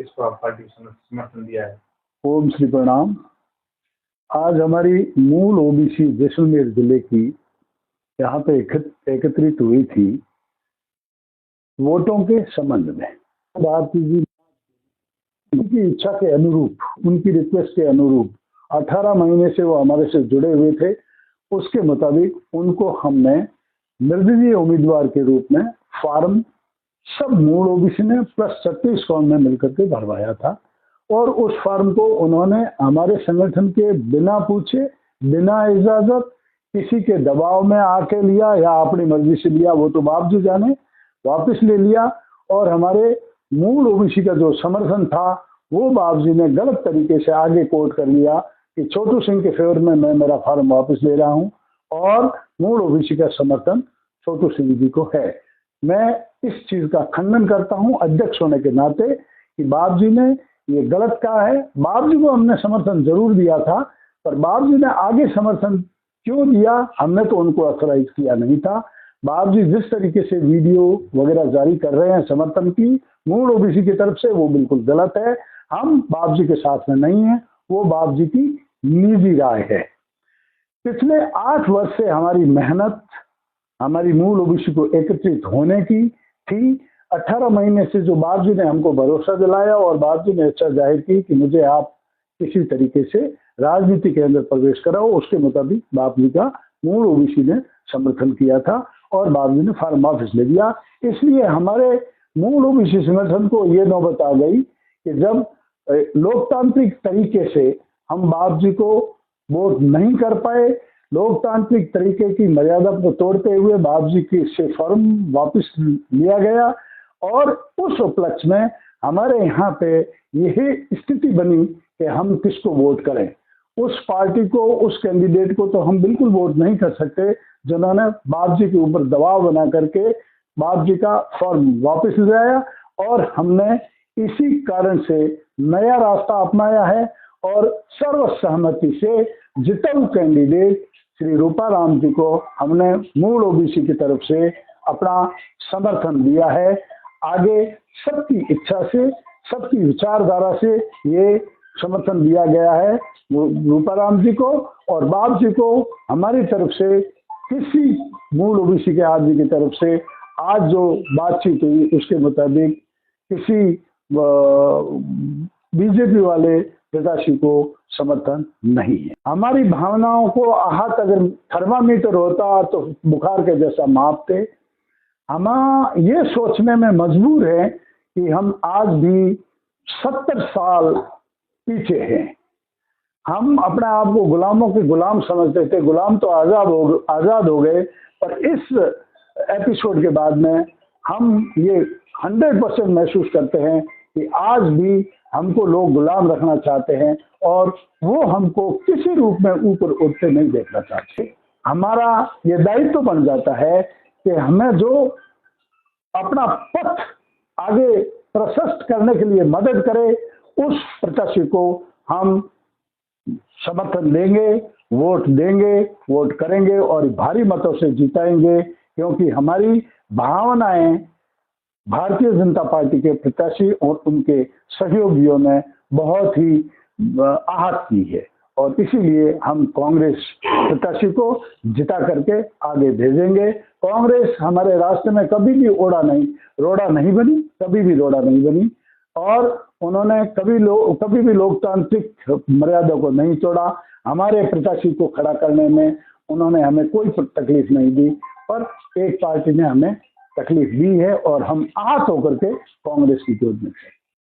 इसको आप पार्टी को समर्थन दिया है? ओम श्री प्रणाम। आज हमारी मूल ओबीसी जैसलमेर जिले की यहाँ पे एकत्रित हुई थी वोटों के संबंध में। भारती जी उनकी इच्छा के अनुरूप, उनकी रिक्वेस्ट के अनुरूप 18 महीने से वो हमारे से जुड़े हुए थे। उसके मुताबिक उनको हमने निर्दलीय उम्मीदवार के रूप में फॉर्म सब मूल ओबीसी ने प्लस 36 कौम में मिलकर के भरवाया था और उस फॉर्म को उन्होंने हमारे संगठन के बिना पूछे, बिना इजाजत, किसी के दबाव में आके लिया या अपनी मर्जी से लिया, वो तो बाप जी जाने, वापस ले लिया। और हमारे मूल ओबीसी का जो समर्थन था वो बाप जी ने गलत तरीके से आगे कोट कर लिया कि छोटू सिंह के फेवर में मैं मेरा फॉर्म वापस ले रहा हूं और मूल ओबीसी का समर्थन छोटू सिंह जी को है। मैं इस चीज का खंडन करता हूं अध्यक्ष होने के नाते कि बाप जी ने ये गलत कहा है। बाप जी को हमने समर्थन जरूर दिया था, पर बाप जी ने आगे समर्थन क्यों दिया, हमने तो उनको ऑथराइज किया नहीं था। बाप जी जिस तरीके से वीडियो वगैरह जारी कर रहे हैं समर्थन की मूल ओबीसी की तरफ से, वो बिल्कुल गलत है। हम बाप जी के साथ में नहीं है, वो बाप जी की निजी राय है। पिछले 8 वर्ष से हमारी मेहनत हमारी मूल ओबीसी को एकत्रित होने की थी। 18 महीने से जो बाप जी ने हमको भरोसा दिलाया और बाप जी ने इच्छा जाहिर की कि मुझे आप किसी तरीके से राजनीति के अंदर प्रवेश कराओ, उसके मुताबिक बाप जी का मूल ओबीसी ने समर्थन किया था और बाप जी ने फॉर्म वापस ले लिया। इसलिए हमारे मूल ओबीसी संगठन को ये नौबत आ गई कि जब लोकतांत्रिक तरीके से हम बाप जी को वोट नहीं कर पाए, लोकतांत्रिक तरीके की मर्यादा को तोड़ते हुए बाप जी की से फॉर्म वापस लिया गया और उस उपलक्ष्य में हमारे यहाँ पे यही स्थिति बनी कि हम किसको वोट करें। उस पार्टी को, उस कैंडिडेट को तो हम बिल्कुल वोट नहीं कर सकते जिन्होंने बाप जी के ऊपर दबाव बना करके बाप जी का फॉर्म वापस ले आया। और हमने इसी कारण से नया रास्ता अपनाया है और सर्वसहमति से जिताऊ कैंडिडेट श्री रूपाराम जी को हमने मूल ओबीसी की तरफ से अपना समर्थन दिया है। आगे सबकी इच्छा से, सबकी विचारधारा से ये समर्थन दिया गया है रूपाराम जी को और बाप जी को। हमारी तरफ से किसी मूल ओबीसी के आदमी की तरफ से आज जो बातचीत हुई उसके मुताबिक किसी बीजेपी वाले प्रत्याशी को समर्थन नहीं है। हमारी भावनाओं को आहत अगर थर्मामीटर होता तो बुखार के जैसा मापते। हम ये सोचने में मजबूर हैं कि हम आज भी 70 साल पीछे हैं। हम अपने आप को गुलामों के गुलाम समझते थे, गुलाम तो आजाद हो गए, पर इस एपिसोड के बाद में हम ये 100% महसूस करते हैं कि आज भी हमको लोग गुलाम रखना चाहते हैं और वो हमको किसी रूप में ऊपर उठते नहीं देखना चाहते। हमारा ये दायित्व बन जाता है कि हमें जो अपना पथ आगे प्रशस्त करने के लिए मदद करे उस प्रत्याशी को हम समर्थन देंगे, वोट करेंगे और भारी मतों से जिताएंगे, क्योंकि हमारी भावनाएं भारतीय जनता पार्टी के प्रत्याशी और उनके सहयोगियों ने बहुत ही आहत की है और इसीलिए हम कांग्रेस प्रत्याशी को जिता करके आगे भेजेंगे। कांग्रेस हमारे रास्ते में कभी भी रोड़ा नहीं बनी और उन्होंने कभी भी लोकतांत्रिक मर्यादा को नहीं तोड़ा। हमारे प्रत्याशी को खड़ा करने में उन्होंने हमें कोई तकलीफ नहीं दी, पर एक पार्टी ने हमें तकलीफ दी है और हम आहत होकर के कांग्रेस की गोद में थे।